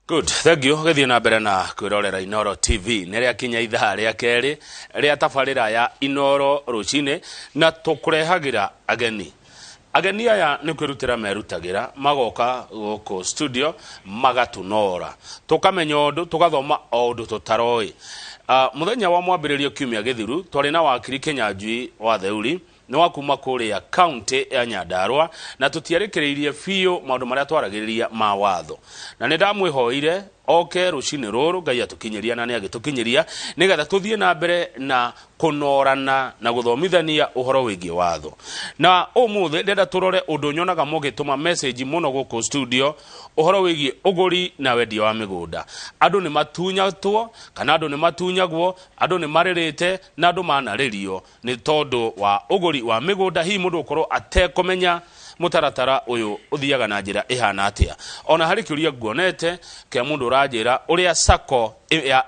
Good, thank you. Githie na mbere na kwirorera Inooro TV. Nerea kinya ithaa ria keri ria tabarira ya Inooro Ruciini na tukurehagira ageni. Ageni aya ni kwirutira merutagira magoka goko studio magatunora. Tukamenya undu tugathoma undu tutaroi. Muthenya wa mwambiririo kiumia githiru twari na wakiri Kinyanjui wa Theuri ni wakuma kuria county ya Nyandarua na tutiarekereirie fiyo maundu maria twaragiriria ma watho na ni ndamwihoire oke rucini ruru Ngai atukinyiria na ni agitukinyiria nigetha tuthie na mbere na kunorana na guthomithania uhoro wigie watho na umuthi ndenda turore undu nyonaga mugituma message muno guku studio uhoro wigie uguri na wendia wa migunda andu ni matunyatwo kana andu ni matunyagwo andu ni maririte na andu manaririo ni tondu wa uguri wa migunda hi mundu ukorwo atekomenya mutaratara uyu uthiaga na njira ihana atia ona hari kiuria nguonete ke mundu urajira uria sako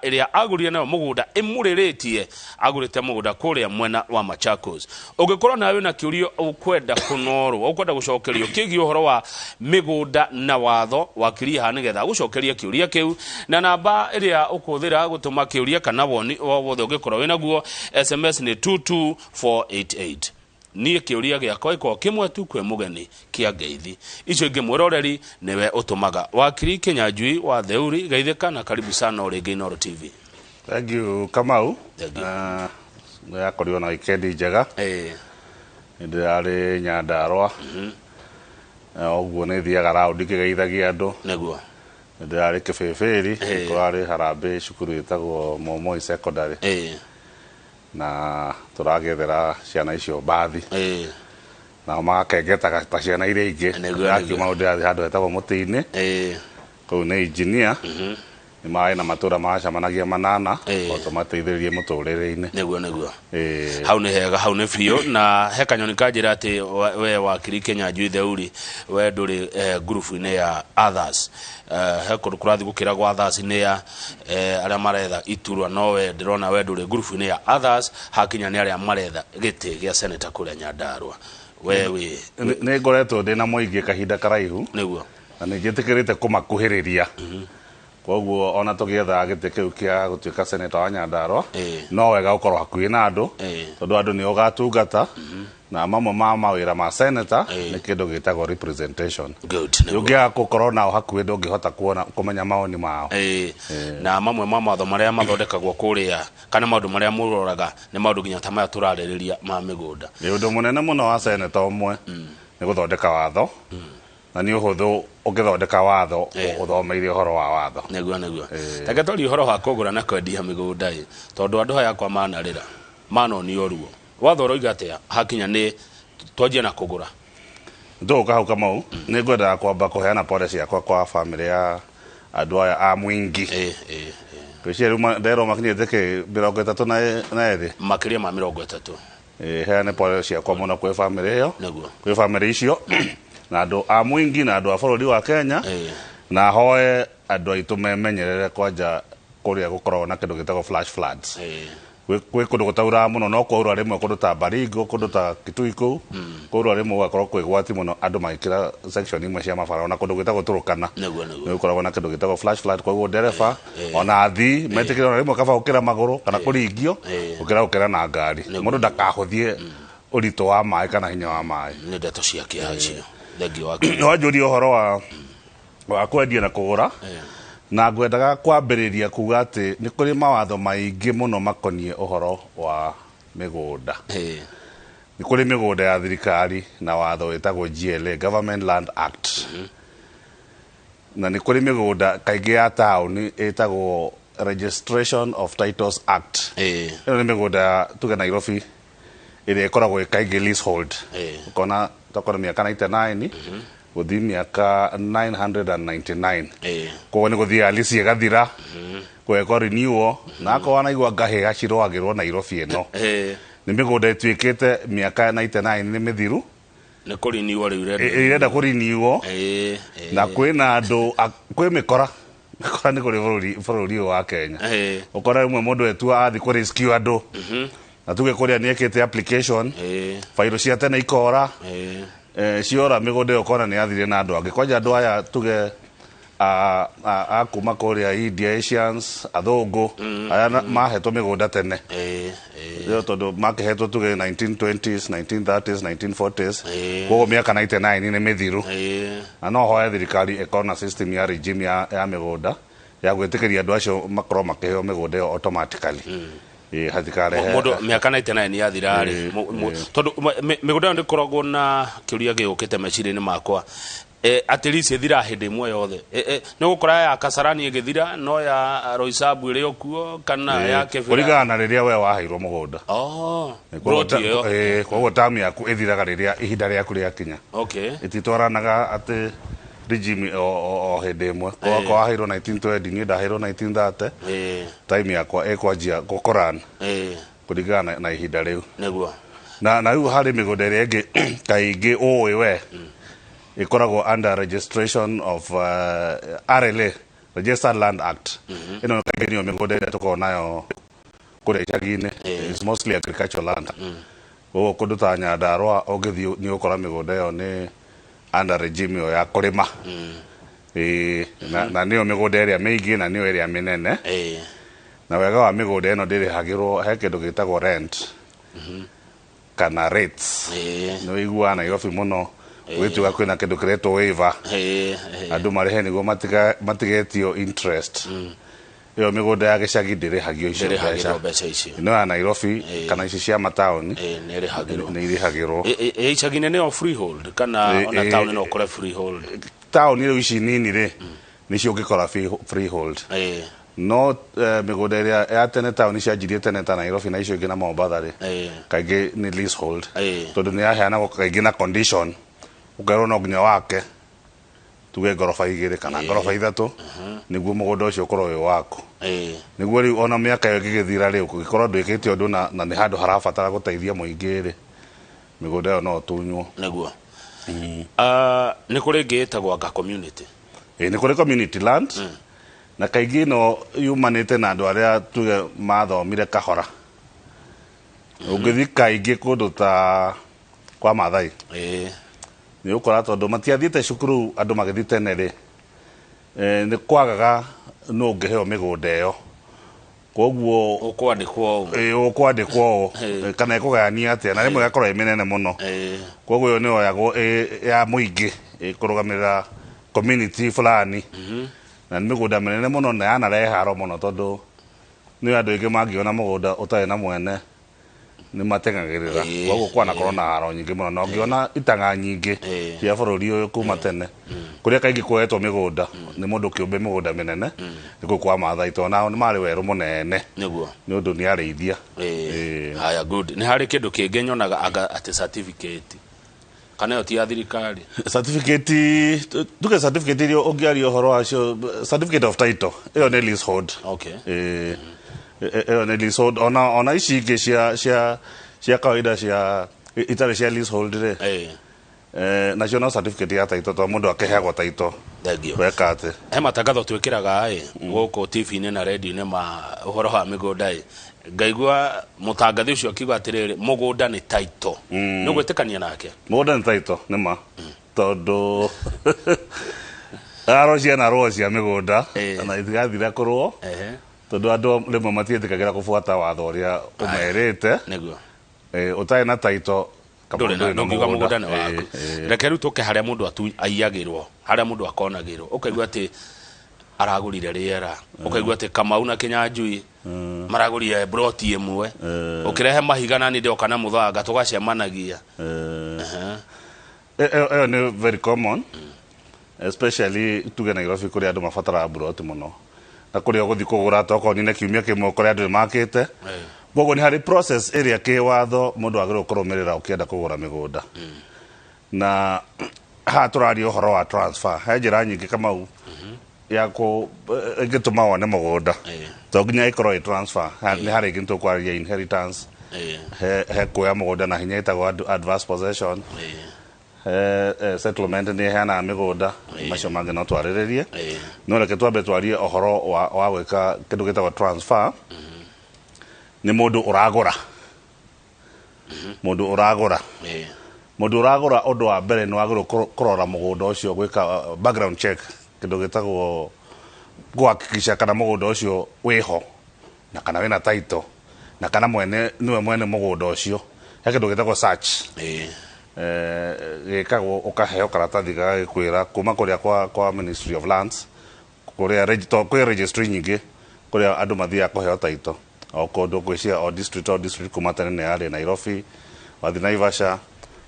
iria agurire nayo mugunda imuriritie agurite mugunda kuria mwena wa Machakos ugikorwo nawe na kiuria ukwenda kunorwo ukwenda gucokerio kigi uhoro wa migunda na watho wakiri ha nigetha gucokeria kiuria kiu na namba iria ukuthira gutuma kiuria kana woni wothe ugikorwo wina guo SMS ni 22488 ni kiuria giakwa iko kimwe tu kwe mugeni kia ngeithi icio ingi mwiroreri niwe utumaga wakiri Kinyanjui wa Theuri geithika na karibu sana uringi Inooro TV. Thank you Kamau. Ya korio na weekend njega ndari Nyandarua oguo ni thiaga round kigeithagia andu neguo ndari Kibeberi kurari Harambe cukuru itagwo Momoi secondary na turagethera ciana icio bathi na makengeta ta ciana iria ingi akiuma undu handu hetagwo Mutini kuu ni engineer ni mai na matura macamanagia manana otomateithĩrĩrie mũtũrĩre-inĩ neguo hau ni hega hau ni biyo na he kanyoni kanjira ati we wakiri Kinyanjui Theuri we nduri group-inĩ ya others he kurathi gukira gwa others ni ya aria maretha iturwa no we ndirona we nduri group-inĩ ya others hakinya ni aria maretha giti gia senator kuria Nyandarua wewe ni ngoretwo ndina muingi kahinda karaihu neguo na ni njitikirite kumakuhiriria koguo ona tugietha gite kiu kia gutuika senator wa Nyandarua no wega ukorwo hakuhi na andu tondu andu ni ugatungata na mamwe ma mawira ma senator ni kindu gitagwo representation yugia gukorwo nao hakuhi ndungihota kuona kumenya maoni mao na mamwe ma matho maria mathondekagwo kuria kana maundu maria muroraga ni maundu nginya ta maya turaririria ma migunda ni undu munene muno wa senator umwe ni guthondeka watho na ni uhuthu ugithondeka watho uthomeire uhoro wa watho neguo tagetori uhoro wa kugura na kwendia migunda tondu andu haya kwa manarira mano ni oruo watho roiga atia hakinya ni twanjie na kugura ndoka hau Kamau ni ngwenda kwamba kuheana policy yakwa kwa family ya andu aya a mwingi kwiciria riu ndero makinyite ki 33 na ethi makiria ma 30 heane policy yakwa muno kwi family iyo neguo kwi family icio na andu a mwingi na andu a bururi wa Kenya na hoe andu aitu memenyerere kwanja kuria gukorwo na kindu gitagwo flash floods kwi kundu gutaura muno no kwaura rimwe kundu ta Baringo kundu ta Kitui kuu kwaura rimwe gakorwo kwigwati muno andu magikira section imwe cia mabara na kundu gitagwo Turukana neguo gukorwo na kindu gitagwo flash flood kwa ndereba ona athi metikira rimwe kaba ukira maguru kana kuringio ukira na ngari mundu ndakahuthie urito wa mai kana hinya wa mai ni ndeto cia kiacio no ajuri uhoro wa kwendia na kugura na ngwendaga kwambiriria kuga ati ni kuri mawatho maingi muno makonie uhoro wa migunda ni kuri migunda ya thirikari na watho wetagwo GLA Government Land Act na ni kuri migunda kaingi ya town etagwo Registration of Titles Act ino ni migunda tuge Nairobi iria ikoragwo kaingi leasehold ukona tokona miaka 99 guthi miaka 999 koguo ni guthia lisi gathira kweko renewal na ko wanaigua ngahe gacirwagirwo Nairobi eno ni migunda itwikite miaka 99 ni mithiru ni kurinewal irenda kurinewal na kwina andu kwi mikora ni kuri bururi wa Kenya ukora imwe mundu etua athi ku rescue andu na tuge kuria ni ekite application fairo cia tena ikora ciora migunda ukona ni athire na andu angi kwanja andu aya tuge a kuma kuria India, Asians, athungu aya mahetwo migunda tene yo tondu makihetwo tuge 1920s 1930s 1940s koguo miaka 99 ni mithiru na no hoya thirikari ikona system ya regime ya migunda ya gwitikiria andu acio makorwo makiheo migunda yo automatically hathikarehe mundu miaka 99 yathira ri tondu migunda ndi koragwo na kiuria giukite meciria-ini makwa at least ethira hindi imwe yothe ni gukora ya Kasarani igithira no ya Roysabu iri okuo kana ya Kebira kurigana riria we waheirwo mugunda koguo tamu yaku ithiraga riria ihinda riaku riakinya ititwaranaga ati regime o hindi imwe kwa waheirwo 1920 ni ndaheirwo 1930 time yakwa ekwanjia gukorana kurigana na ihinda riu niguo na riu hari migunda iria ingi kaingi uwi we ikoragwo under registration of RLA, Registered Land Act. Ino kaingi niyo migunda iria tukoragwo nayo kuria icagi-ini is mostly agricultural land. Koguo kundu ta Nyandarua ungithii ni ukora migunda iyo ni under regime yo ya kurima. Na niyo migunda iria miingi na niyo iria minene. Na wega wa migunda ino ndirihagirwo he kindu gitagwo rent kana rates. No igua Nairobi muno wituga kwina kindu kiretwo waiver andu marihe niguo matigetio interest iyo migunda ya gicagi ndirihagio icio mbeca icio no ya Nairobi kana ici cia mataoni ni irihagirwo icagi-ini niyo freehold kana ona taoni no kore freehold taoni riu ici nini ri nicio ngikora freehold no migunda iria ya tene taoni cianjirie tene ta Nairobi na icio ingi na Mombasa ri kaingi ni leasehold tondu ni yaheanagwo kaingi na condition ukerwo no nginya wake tuge ngoroba igiri kana ngoroba ithatu niguo mugunda ucio ukorwo wi waku niguo riu ona miaka yo gigithira riu kugikorwo ndwikite undu na ni handu harabatara guteithia muingi ri migunda yo no tunywo niguo ni kuri ngitagwo anga community ni kuri community land na kaingi no yumanite na andu aria tuge mathomire kahora ungithi kaingi kundu ta kwa Maathai ni ukora tondu matiathiite cukuru andu magithi tene ri ni kwagaga no ngeheo migunda iyo koguo ukwandikwo kana ikugayania atia na rimwe gakorwo iminene muno koguo yo ni oyagwo ya muingi kurugamirira community fulani na ni migunda minene muno na yanarehe haro muno tondu ni andu ingi mangiona mugunda utari na mwene ni matengagirira koguo kwana korwo na haro nyingi muno no ngiona itanga nyingi cia bururi uyu kuma tene kuria kaingi kuhetwo migunda ni mundu kiumbe migunda minene niku kwa Maathai to nao ni mari weru munene niguo ni undu ni arithia haya good ni hari kindu kingi nyonaga ati certificate kana yo ti ya thirikari certificate tuge certificate irio ungiario horo acio certificate of title iyo ni leasehold ni leasehold ona ici ingi cia kawaida cia itari cia leasehold ri national certificate ya title to mundu akiheagwo title weka ati he matangatho twikiraga guku TV-ini na radio-ini ma uhoro wa migunda ngaigua mutangathi ucio akiuga atiriri mugunda ni title ni gwitikania nake mugunda ni title ni ma tondu arocia na rocia migunda na ithigathira kurwo tondu andu rimwe matietikagira kufuata watho uria umerite niguo utai na title no ngiuga mugunda ni waku reke riu tuke haria mundu aiagirwo haria mundu akonagirwo ukaigua ati aragurire riera ukaigua ati Kamau na Kinyanjui maragurire broti imwe ukirehe mahiga na ndio kana muthanga tugacemanagia ni very common especially tuge Nairobi kuria andu mafatara broti muno na kuria guthi kugura toko ni kiumia kimwe kuria andu makite bogo ni hari process area ke watho mundu agiro kurumirira ukienda kugura migunda na ha turario horo wa transfer he njira nyingi Kamau ya ko ngituma wone mugunda to nginya ikoro transfer ni hari gintu kwaria inheritance he kuya mugunda na hinya itago adverse possession settlement ni hana migunda macio mangi no twariririe no reke twambe twarie ohoro wa gwika kindu gitagwo transfer ni mundu uragura mundu uragura undu wa mbere ni wagiro kurora mugunda ucio gwika background check kindu gitagwo gwakikisha kana mugunda ucio wiho na kana wina title na kana niwe mwene mugunda ucio he kindu gitagwo search gikagwo ukaheo karatathi gagikwira kuma kuria kwa Ministry of Lands kuria registry nyingi kuria andu mathia kuheo title o kundu gwiciria o district kuma tene ne ari Nairobi wathi Naivasha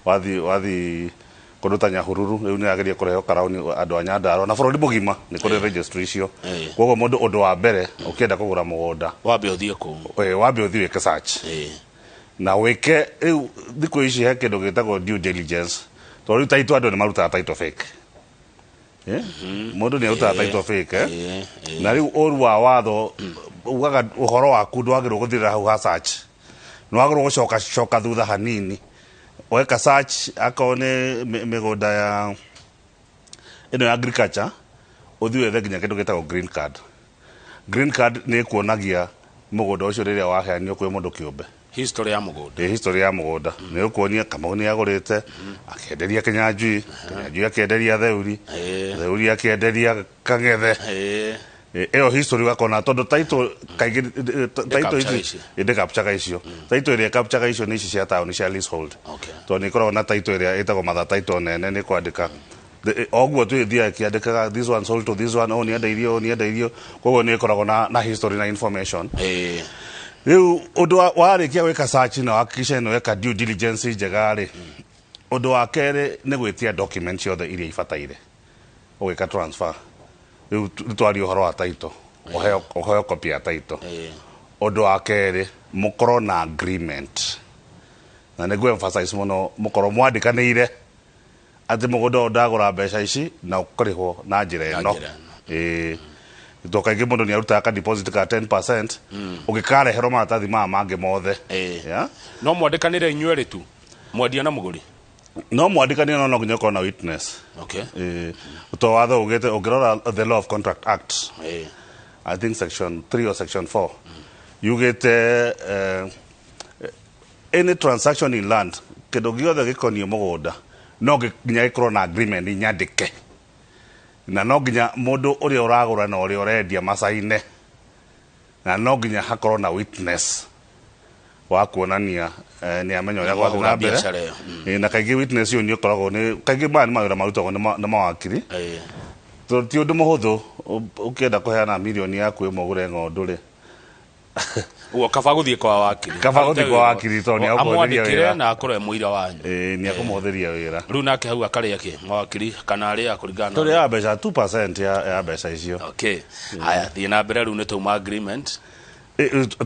wathi kundu ta Nyahururu riu ni ageria kureheo karauni andu a Nyandarua na bururi mugima ni kuri registry icio koguo mundu undu wa mbere ukienda kugura mugunda wambe uthie ku wambe uthie wike search na wike riu thiku ici he kindu gitagwo due diligence to riu title andu ni marutaga title fake mundu ni arutaga title fake na riu oru wa watho ugaga uhoro waku ndwagirwo guthirira hau ha search nwagirwo gucoka thutha hanini weka search akone migunda ya ino ya agriculture uthi wethe nginya kindu gitagwo green card ni kuonagia mugunda ucio riria waheanio kwi mundu kiumbe history ya mugunda history ya mugunda ni ukuonia kama ni agurite akenderia Kinyanjui akenderia Theuri akenderia Kangethe eo history wakona tondu title kaigi title ici inde capture icio title ire capture icio ni ici cia town cia leasehold to ni korwo na title ire itagwo matha title nene ni kwandika oguo twithia kiandikaga this one sold to this one ni endairio koguo ni koragwo na history na information riu undu warikia gwika search na hakikisha no weka due diligence njega ri undu wa kere ni gwitia documents ciothe iria ibataire ugika transfer riu twari uhoro wa title oheo copy ya title undu wa kere mukoro na agreement na niguo emphasize muno mukoro mwandikanire ati mugunda ndagura mbeca ici na ukurihwo na njira ino to kaigi mundu ni aruta ka deposit ka 10% ugikarehero maratathi mangi mothe no mwandikanire inyuere tu mwendia na muguri no mwandikanire no nginya ko na witness to watho ugete ugirora the Law of Contract Act I think section 3 or section 4 you get any transaction in land kindu giothe gikonio mugunda no nginya ikorwo na agreement nyandike na no nginya mundu uria uragura na uria urendia masaine na no nginya hakorwo na witness wa kuonania ni amenya uria gwathi na mbere na kaigi witness yo ni ukoragwo ni kaigi mani mawira marutagwo ni mawakiri to ti undu muhuthu ukienda kuheana milioni yaku imwe ugure ng'ondu ri uo kaba guthie kwa wakiri to ni amwandikire na akorwe muira wanyu ni akumutheria wira riu nake hau akaria ki mawakiri kana aria kuringana to ya mbeca 2% ya mbeca icio haya thie na mbere riu ni tuma agreement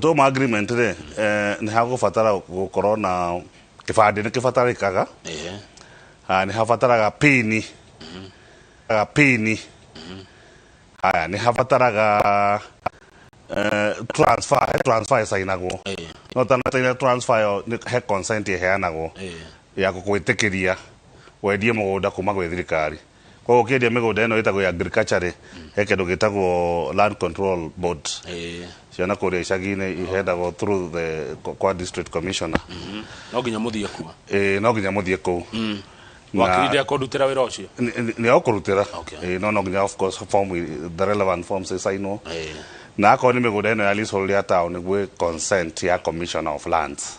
tuma agreement ri ni hagubatara gukorwo na kibandi ni kibatarikaga ni habataraga pini haya ni habataraga transfer sainagwo no tana transfer he consent heanagwo ya gukwiitikiria wendie mugunda kuma gwi thirikari kwa ukiendia migunda ino itagwo agriculture he kindu gitagwo land control board ciana kuria icagine ihendagwo through the kwa district commissioner no nginya muthie ku no nginya muthie ku wakiri ya kodutira wira ucio ni okurutira no nginya of course form the relevant forms saino na akoni migunda ino ya leasehold ya town niguo consent ya commissioner of lands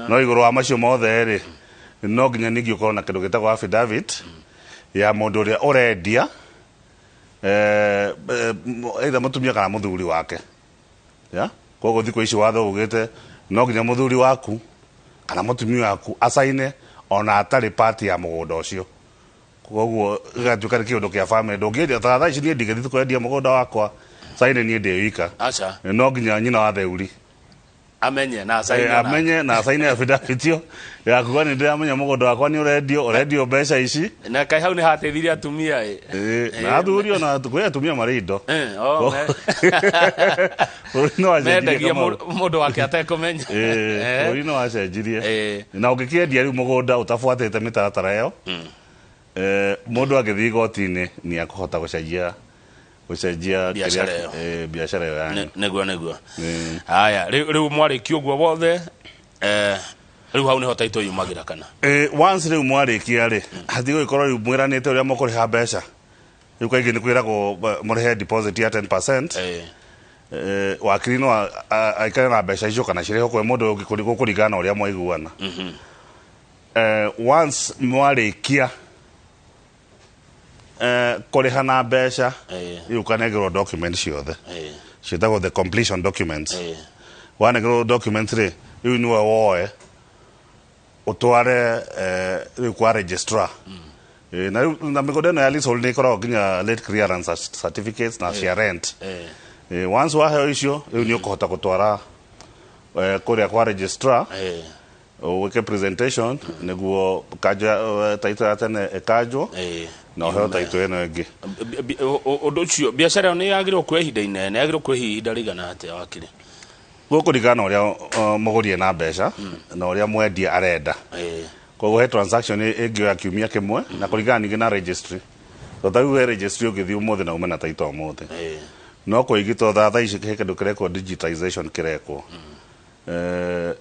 no iguru wa macio mothe ri no nginya ningi ukorwo na kindu gitagwo affidavit ya mundu uria urendia either mutumia kana muthuri wake koguo thiku ici watho ugite no nginya muthuri waku kana mutumia waku asaine ona atari party ya mugunda ucio koguo igatuika ni kiundu kia family ndungiendia tha ici nie ndigithithu kwendia mugunda wakwa saine nie ndi wika acha no nginya nyina wa Theuri amenye na saine na saine affidavit yo ya kuga ni ndiramenya mugunda wakwa ni urendio mbeca ici na kai hau ni hateithiria atumia na athuri ona tukwe atumia mari indo no acenjirie mundu wake atekumenya no acenjirie na ugikiendia riu mugunda utafuatite mitaratara yo mundu agithii gotini ni akuhota gucenjia biashara yani neguo haya riu mwariki uguo wothe riu hau ni hota ito yumagira kana once riu mwarikia ri hati gukorwo riu mwiranite uria mukuriha mbeca riu kaingi ni kwira ko murehe deposit ya 10%. Wakiri no aikare na mbeca icio kana cireho kwe mundu kuringana uria mwaiguana. Once mwarikia kuriha na mbeca riu kanegirwo document ciothe cietagwo the completion documents. Wanegirwo document ri riu niwe woe utware riu kwa registrar. Na migode na leasehold ni koragwo nginya late clearance certificates na cia rent. Once waheo icio riu ni ukuhota gutwara kuria kwa registrar wike presentation niguo kaja title ya tene ekajwo na uheo title eno ingi. Undu ucio biacara ni yagirwo kwa ihinda inene, yagirwo kwa ihinda rigana atia wakire gukurigana uria mugurie na mbeca na uria mwendia arenda. Koguo he transaction ingioya kiumia kimwe na kurigana ningi na registry. Totau he registry ugithi umuthi na umena title umuthi. No kuigito thaa ici he kindu kirekwo digitization kirekwo.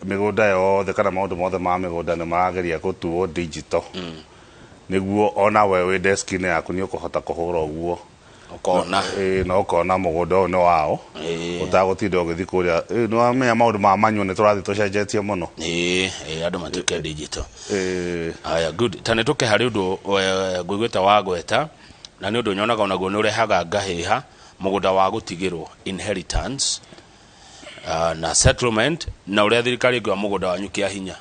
Migunda yothe kana maundu mothe ma migunda ni marageria gutuo digital. Niguo ona we desk-ini yaku ni ukuhota kuhura uguo ukona no ukona mugunda no wao utagutinda ugithi kuria no amenya maundu ma manyu ni turathi tucenjetie muno andu matuke digital. Aya good tane tuke hari undu gwigweta wa gweta na ni undu nyonaga onaguo ni urehaga ngahiha mugunda wa gutigirwo inheritance na settlement na uria thirikari ngwa mugunda wanyu kia hinya.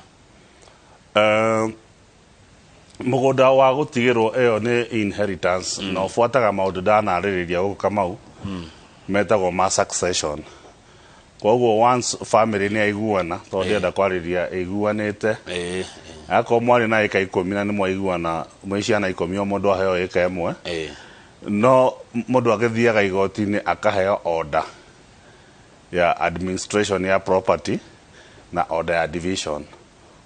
Mugunda wa gutigirwo iyo ni inheritance no fuataga maundu ndanaririria guka mau metagwo ma succession. Koguo once family ni aiguana to ndienda kwariria iguanite ako mwari na eka 10 na ni mwaiguana mwiciana 10 o mundu aheo eka imwe no mundu agithiaga igoti-ini akaheo order ya administration ya property na order ya division.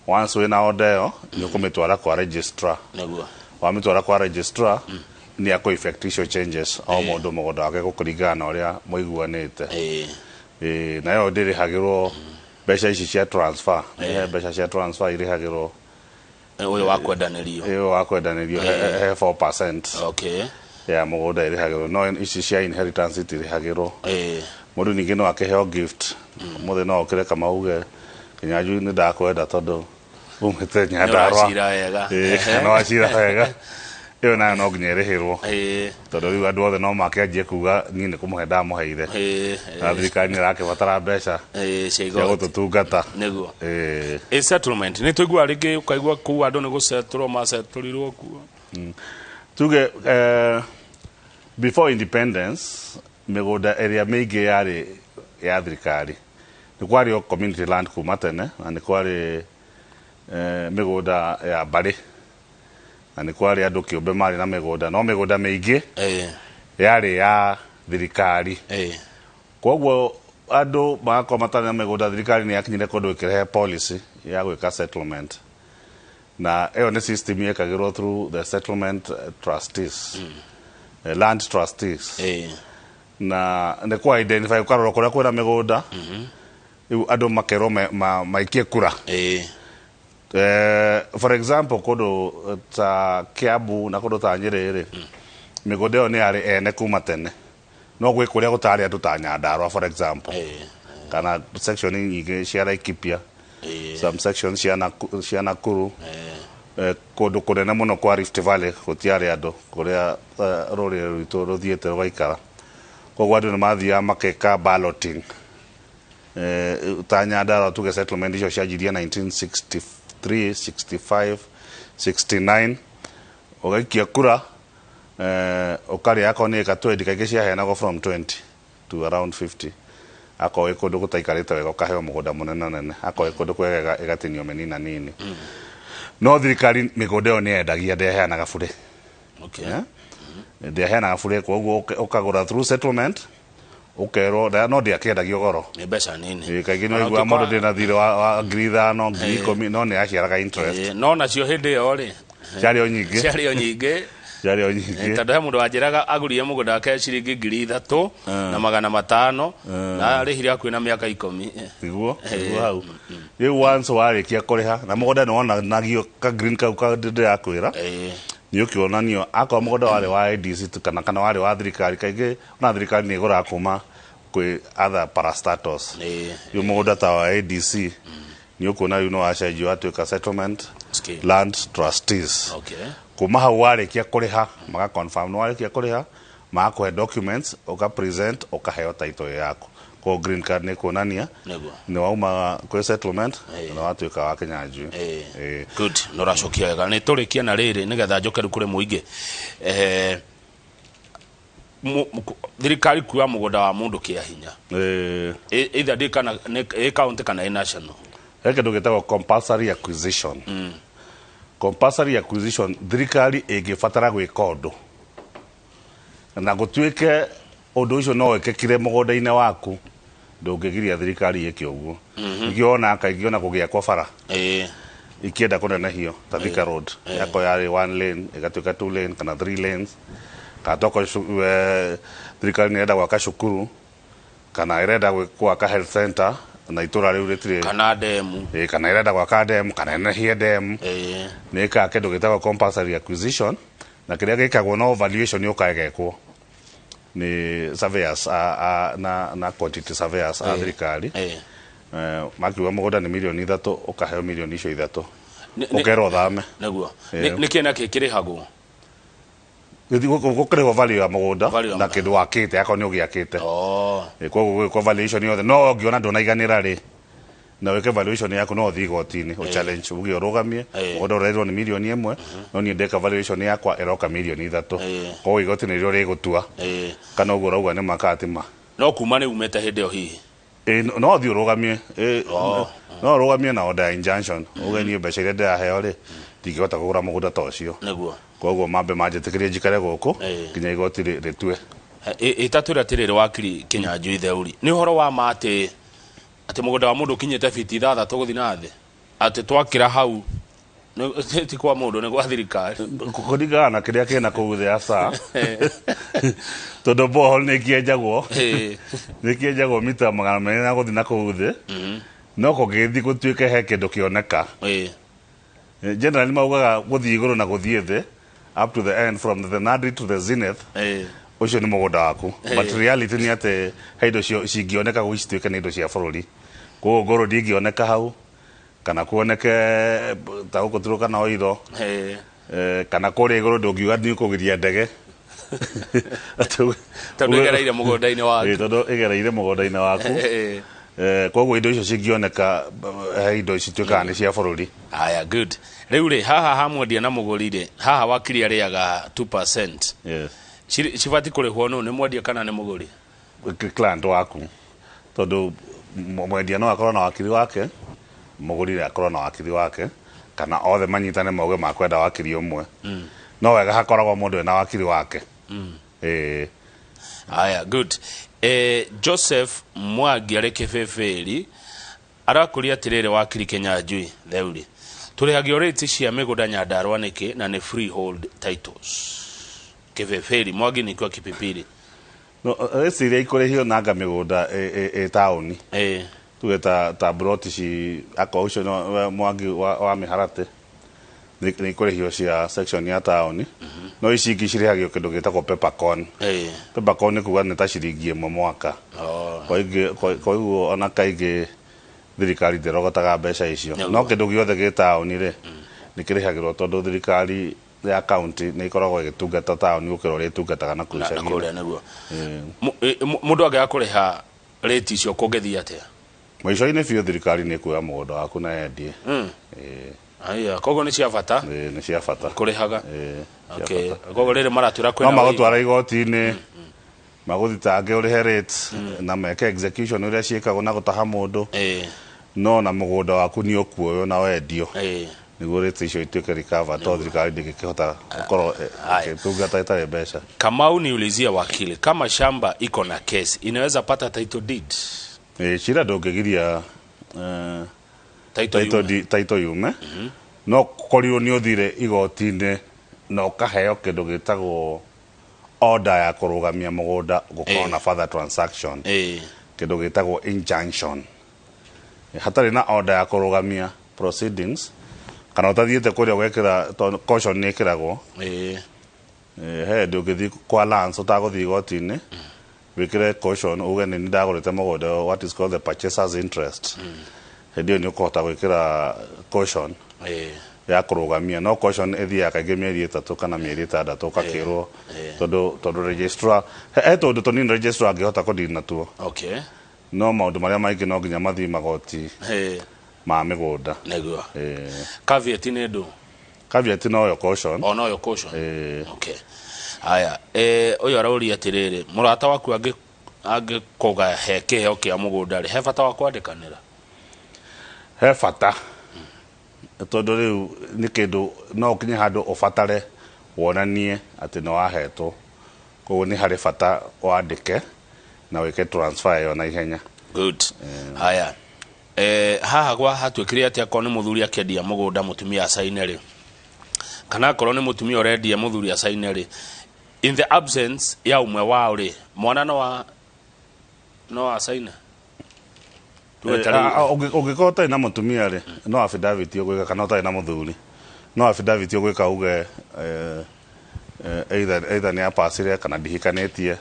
Once we na order yo ni kumitwara kwa registrar. Wamitwara kwa registrar ni ako effective changes au mundu mugunda wake gukuringana uria mwaiguanite. Na yo ndiri hagirwo mbeca ici cia transfer. Mbeca cia transfer irihagirwo uyu wa kwendanirio he 4%. Okay. Ya mugunda irihagirwo no ici cia inheritance itirihagirwo. Mundu ningi no akiheo gift. Muthe no okire kama uge kinyanju ni ndakwenda tondu umete nyandarwa no acira wega iyo na no nginyerehirwo tondu riu andu othe no makianjie kuga ni ni kumuhe ndamuheire na thirikari ni rakibatara mbeca cia gututungata niguo settlement ni tuigua ringi ukaigua ku andu ni gusettlwo masettlirwo ku tuge before independence migunda area mingi yari ya thirikari ni kwari community land kuma tene na ni kwari migunda ya bari na ni kwari andu kiumbe mari na migunda no migunda mingi yari ya thirikari. Koguo andu makomatana na migunda thirikari ni yakinyire kundu ikirehe policy ya gwika settlement na eyo ni system yekagirwo through the settlement trustees land trustees na ne kwa identify ukarora kuria kwina migunda andu makero maikie kura. For example kodo ta Kiambu na kodo ta Nyeri migunda yo ni ari ene kuma tene no gwe kuria gutari andu ta Nyandarua for example kana section nyingi cia Laikipia some sections cia Nakuru kodo kunene muno kwa Rift Valley gutiari andu kuria rurire rwitu ruthiete rwaikara koguo andu ni mathia makeka balloting. Ta Nyandarua tuge settlement icio cianjirie 1963 65 69 ugaikia kura ukari ako ni ka 20 kaingi ciaheanagwo from 20 to around 50 ako ikundu gutaikarite wega ukaheo mugunda munene nene ako ikundu kwega igatinio menina nini no thirikari migunda yo ni endagia ndeheanaga bure. Okay. Ndeheanaga bure koguo ukagura through settlement ukero no dia kiendagio goro ni mbeca nini kaingi no igwa mundu ndina thire wa ngiri 5 ngiri 10 no ni aciaraga interest no nacio hindi yo ri ciari o nyingi tondu he mundu wanjiraga agurie mugunda wake ciringi ngiri 3 na 500 na arihire akuĩ na miaka 10 iguo hau riu once warikia kuriha na mugunda no wonagio ka green kau ka ndinde yakwira ni ukionanio akwa mũgũnda warĩ wa ADC kana warĩ wa thirikari kaingĩ na thirikari nĩ ĩgũraga kuma kwĩ other parastatals yu mũgũnda ta wa ADC ni ukuona no wacenjio atuĩka settlement land trustees kuma hau warĩkia kũrĩha maga confirm no warĩkia kũrĩha makũhe documents uka present ukaheo title yaku ko green card nĩ kuonania nĩ wauma kwĩ settlement na watuĩka wa Kinyanjui. Good, no racokia wega nĩ tũrĩkia na rĩrĩ nĩgetha njoke rĩu kũrĩ mũingĩ. Thirikari kuoya mũgũnda wa mũndũ kĩa hinya either ndĩ kana nĩ county kana national. Kĩndũ gĩtagwo compulsory acquisition. Compulsory acquisition thirikari ĩngĩbatara gwĩka ũndũ na gũtuĩke ũndũ ũcio no wĩkĩkire mũgũnda-inĩ waku ndũngĩgiria thirikari ĩke ũguo. Ngiona kaingĩ ona kũgĩakwo bara ikienda kũnenehio ta Thika Road yako yarĩ 1 lane ĩgatuĩka 2 lane kana 3 lanes kana toko thirikari nĩ ĩrenda gwaka cukuru kana ĩrenda gwaka health center na itũra rĩu rĩtirĩ kana demu kana ĩrenda gwaka demu kana nenehie demu nĩ ĩkaga kĩndũ gĩtagwo compulsory acquisition na kĩrĩa gĩkagwo no valuation yũkagekwo ni surveyors na quantity surveyors a thirikari makiuga mũgũnda nĩ milioni 3 ukaheo milioni icio 3 ũkerwo thame naguo nĩ kĩna kĩrĩhagwo gũkĩrĩhwo value ya mũgũnda na kĩndũ wakĩte akorwo nĩ ũgĩakĩte koguo gwĩkwo valuation yothe no ũngĩona ndũnaiganĩra rĩ na wĩke valuation yaku no ũthiĩ igoti-inĩ ũchallenge uge ũrũgamie mũgũnda ũrerĩrwo nĩ milioni 1 no niĩ ndeka valuation yakwa ĩroka milioni 3 koguo igoti nĩrĩo rĩgũtua kana ũguo ũrauga nĩ makatima no kuma nĩ umĩte hĩndĩ ĩyo hihi no ũthiĩ ũrũgamie no ũrũgamie na order injunction uge niĩ mbeca iria ndĩraheo rĩ ndingĩhota kũgũra mũgũnda ta ũcio koguo mambe manjĩtĩkĩrie njikare gũkũ nginya igoti rĩtue ĩtatwĩra atĩrĩrĩ wakiri Kinyanjui Theuri nĩ ũhoro wa ma atĩ mũgũnda wa mũndũ ũkinyĩte biti 6 gũthiĩ na thĩ atĩ twakĩra hau ti kwa mũndũ nĩ gwa thirikari kũringana na kĩrĩa kĩna kũu thĩ asa tondũ borehole nĩ kĩenjagwo mita 200 na gũthiĩ na kũu thĩ no kũgĩthiĩ gũtuĩke he kĩndũ kĩoneka generally maugaga gũthiĩ igũrũ na gũthiĩ thĩ up to the end from the nadi to the zenith ucio nĩ mũgũnda waku but reality nĩ atĩ he indo cingĩoneka gũcituĩke nĩ indo cia bũrũri koguo ngoro ndingĩoneka hau kana kuoneke ta gũkũ kana oiro kana kũrĩa igũrũ ndũngiuga nĩ ũkũgiria ndege tondũ ĩgereire mũgũnda-inĩ waku tondũ ĩgereire mũgũnda-inĩ waku koguo indo icio cingĩoneka he indo cituĩkaga nĩ cia bũrũri. Aya, good. Rĩu rĩ haha hamwendia na mũgũri rĩ haha wakiri arĩaga 2%. Cibati kũrĩhwo nũ nĩ mwendia kana nĩ mũgũri? Client waku tondũ mwendia no akorwo na wakiri wake mũgũri akorwo na wakiri wake kana othe manyitane mauge makwenda wakiri ũmwe no wega hakoragwo mũndũ ena wakiri wake. Aya, good. Joseph Mwangi arĩ Kĩbĩbĩri arakũria atĩrĩrĩ wakiri Kinyanjui Theuri tũrĩhagio rate cia mĩgũnda Nyandarua nĩkĩ na nĩ freehold titles. Kĩbĩbĩri Mwangi nĩ kwa Kĩbĩbĩri no rĩciria ikũrĩhio nanga mĩgũnda taũni tuge ta broti ci akorwo ũcio Mwangi wa Mĩharate nĩ ikũrĩhio cia section ya taũni no ici ingĩ cirĩhagio kĩndũ gĩtagwo peppercorn. Peppercorn nĩ kuga nĩ ta ciringi 1 mwaka koguo ona kaingĩ thirikari ndĩrogotaga mbeca icio no kĩndũ gĩothe gĩ taũni rĩ nĩ kĩrĩhagĩrwo tondũ thirikari ya county nĩ ikoragwo igĩtungata taũni gũkĩra ũrĩa itungataga na kũrĩa mũndũ angĩaga kũrĩha rate icio kũngĩthiĩ atĩa mũico-inĩ biũ thirikari nĩ kuoya mũgũnda waku na yendie. Aya, koguo nĩ cia bata nĩ cia bata kũrĩhaga. Okay, koguo rĩrĩ maratwĩra kwĩna no magũtwara igoti-inĩ magũthitange ũrĩhe rate na meke execution ũrĩa ciĩkagwo na gũtaha mũndũ no na mũgũnda waku nĩ ũkuoywo na wendio nĩguo rate icio ituĩke recover tondũ thirikari ndĩngĩkĩhota gũkorwo ĩkĩtungata ĩtarĩ mbeca. Kamau niulizia wakili kama shamba iko na kesi inaweza pata title deed? Shida ndũngĩgiria title yume no korirwo nĩ ũthire igoti-inĩ na ũkaheo kĩndũ gĩtagwo order ya kũrũgamia mũgũnda gũkorwo na further transaction kĩndũ gĩtagwo injunction. Hatarĩ na order ya kũrũgamia proceedings kana utathiete kuria gwekira caution ni kiragwo he ndugithi kwa lance utaguthi gotini wikire caution uge ni ndagurite mugunda what is called the purchaser's interest ndio ni ukota gwikira caution ya kurugamia no caution ethia kaige mieri 3 kana mieri 6 kakirwo todo registrar todo to ni registrar angihota kudina tuo no maundu maria maingi no nginya mathi magoti ma migunda neguo caveat ni ndu caveat no yo caution no yo caution haya uyu arauria atiriri murata waku angikoga heke heo kia mugunda ri he bata wa kwandikanira he bata todo riu ni kindu no kinye handu ufatare wonanie ati no ahetwo koguo ni hari bata wandike na wike transfer yo na ihenya good haya haha gwa hatwikire ati akone muthuri akendia mugunda mutumia asaineri kana korwo ni mutumia urendia muthuri asaineri in the absence ya umwe wao ri mwana no asaina ugikota ina mutumia ri no affidavit yogwika kana utai na muthuri no affidavit yogwika uge either ni apasire kana ndihikanetie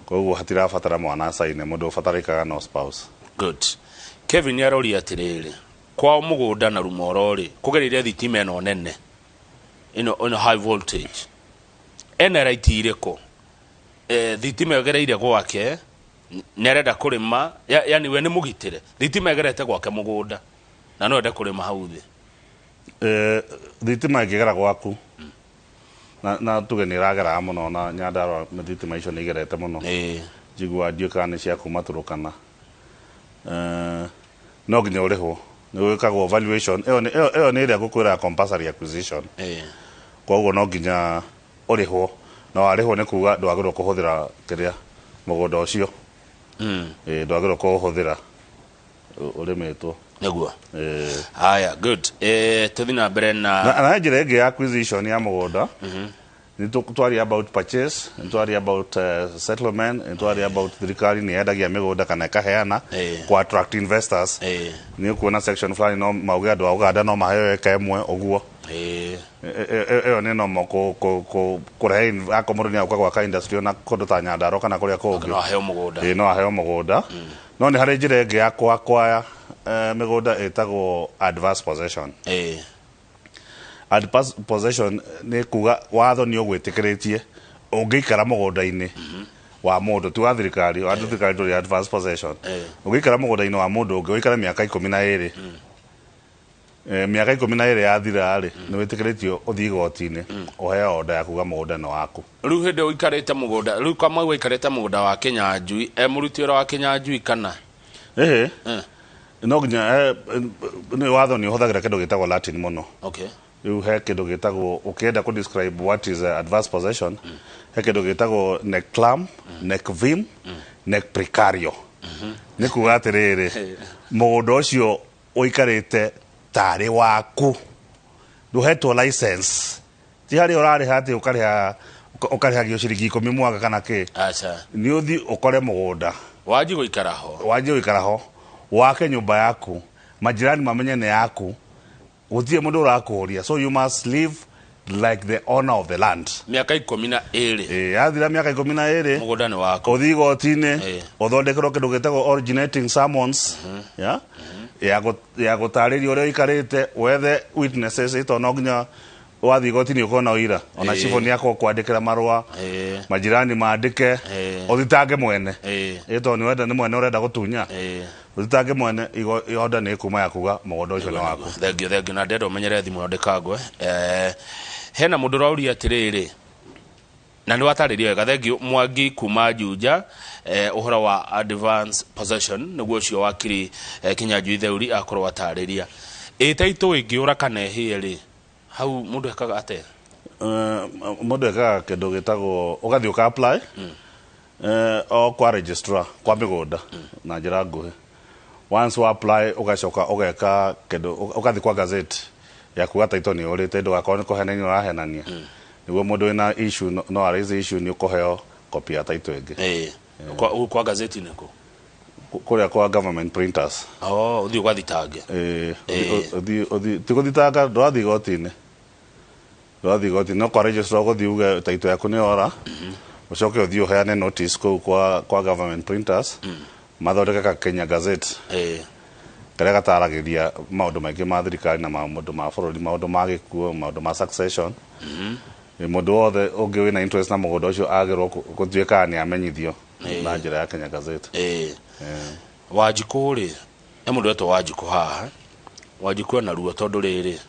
koguo hatirabatara mwana asaine mundu ubatarikaga no spouse good Kevin ni arori atiriri kwa mugunda na rumoro ri kugereria thitima no nene ino high voltage ene right ireko thitima yogereire gwake nereda kurima yani we ni mugitire thitima yogerete gwake mugunda na no ende kurima hauthi thitima igera gwaku na tuge ni ragera muno na nyandaro thitima icio ni igerete muno jigwa ndiuka ni cia kumaturukana no nginya urihwo ni wikagwo valuation eo ni ria gukwira compulsory acquisition koguo no nginya urihwo no arihwo ni kuga ndwagirwo kuhuthira kiria mugunda ucio ndwagirwo kuhuthira urimitwo neguo haya good tuthina mbere na njira ingi ya acquisition ya mugunda ni twari about purchase ni twari about settlement ni twari about thirikari ni yendagia migunda kana ikaheana kwa attract investors ni kuona section fulani no mauga andu a Uganda no maheo eka imwe uguo eo ni no moko kurehe akomuru ni akwa kwa industry na kundu ta Nyandaro kana kuria kungi no aheo mugunda no aheo mugunda no ni hari njira ingi ya kwa migunda etagwo adverse possession adverse possession ni kuga watho ni ogwitikiretie ungikara mugunda-ini wa mundu tu athirikari wa thirikari nduri adverse possession ungikara mugunda-ini wa mundu ungi uikara miaka 12 miaka 12 yathira ri ni witikiretio uthii gotini uheo order ya kuga mugunda no waku riu hinde uikarite mugunda riu kama uikarite mugunda wa Kinyanjui murutiro wa Kinyanjui kana no nginya ni watho ni uhuthagira kindu gitagwo Latin muno you he kindu gitagwo ukienda ku describe what is adverse possession he kindu gitagwo nec clam nec vim nec precario ni kuga atiriri mugunda ucio uikarite tari waku nduhetwo license ti hari urari hati ukariha ciringi 10 mwaka kana ki acha ni uthi ukore mugunda waji guikara ho wake nyumba yaku majirani mamenye ne yaku uthie mundu urakuria so you must live like the owner of the land miaka 12 yathira miaka 12 mugunda ni wako uthii gotini uthondekerwo kindu gitagwo originating summons ya gutariria uria ikarite wethe witnesses ito no nginya wathi gotini ukona uira ona chifu ni yako kwandikira marua majirani maandike uthitange mwene ito ni wenda ni mwene urenda gutunya uthitange mwene igoda ni kuma ya kuga mugunda ucio ni wako thengio na ndendo menyere thimu ndikagwe hena mundu rauria atiriri na ni wataririo wega thengio Mwangi kuma Juja uhoro wa advance possession niguo ucio wakiri Kinyanjui theuri akorwo atariria taito ingiura kana hiri hau mundu ekaga ate mundu ekaga kindu gitagwo ugathi uka apply o kwa registrar kwa migunda na njira nguhi once we apply ugacoka ugeka kindu ugathi kwa gazette ya kuga taito ni urite ndugakone kuhenania urahenania niguo mundu wina issue no raise issue ni ukuheo copy ya taito ingi kwa gazeti niko kuria kwa government printers uthi gwathitange tiguthitanga ndwathi gotini no kwa register guthi uge taito yaku ni ora ucoke uthi uheane notice kwa government printers mathondeke ka Kenya Gazette karia gataragiria maundu maingi ma thirikari na maundu ma bururi, maundu ma gikuo, maundu ma succession. Mundu wothe ungi wina interest na mugunda ucio agirwo gutuika ni amenyithio na njira ya Kenya Gazette. Wanjiku ri mundu eto Wanjiku haha Wanjiku na ruo tondu riri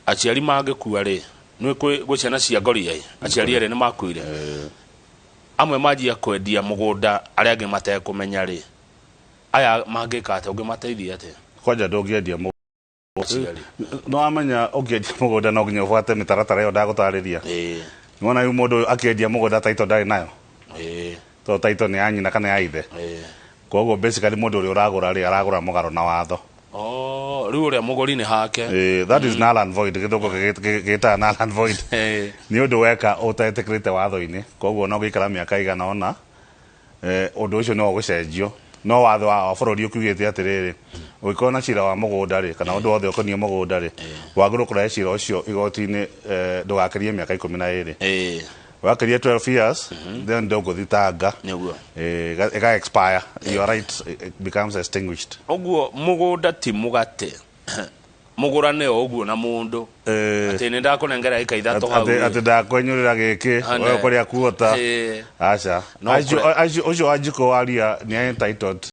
aciari mangikua ri ni gwi ciana cia ngoria aciari ere ni makuire amwe majia kwendia mugunda aria angi matekumenya ri aya mangika ate ungi mateithia ate kwanja ndungiendia no amenya ungiendia mugunda no nginya ufuate mitaratara yo ndagutariria nona yu mundu akiendia mugunda taito ndari nayo to taito ni anyina kana ya ithe koguo basically mundu uri uragura ri aragura mugaro na watho riu ria muguri ni hake that is null and void githoko gita null and void ni undu weka utaetekrite watho-ini koguo no gikara miaka igana ona undu ucio no gucenjio no watho wa bururi ukugite atiriri ukona cira wa mugunda ri kana undu wothe ukonie mugunda ri waguru kurehe cira ucio igoti-ini ndugakirie miaka 12 wakirie 12 years then ndogo thitanga niguo ega expire you are right, it becomes extinguished. Oguo mugunda ti mugate mugurane oguo na mundu ati ni ndakunengera ika ithatu hau ati ndakwenyurira giki wewe kuria kuota acha ucio Wanjiku waria ni entitled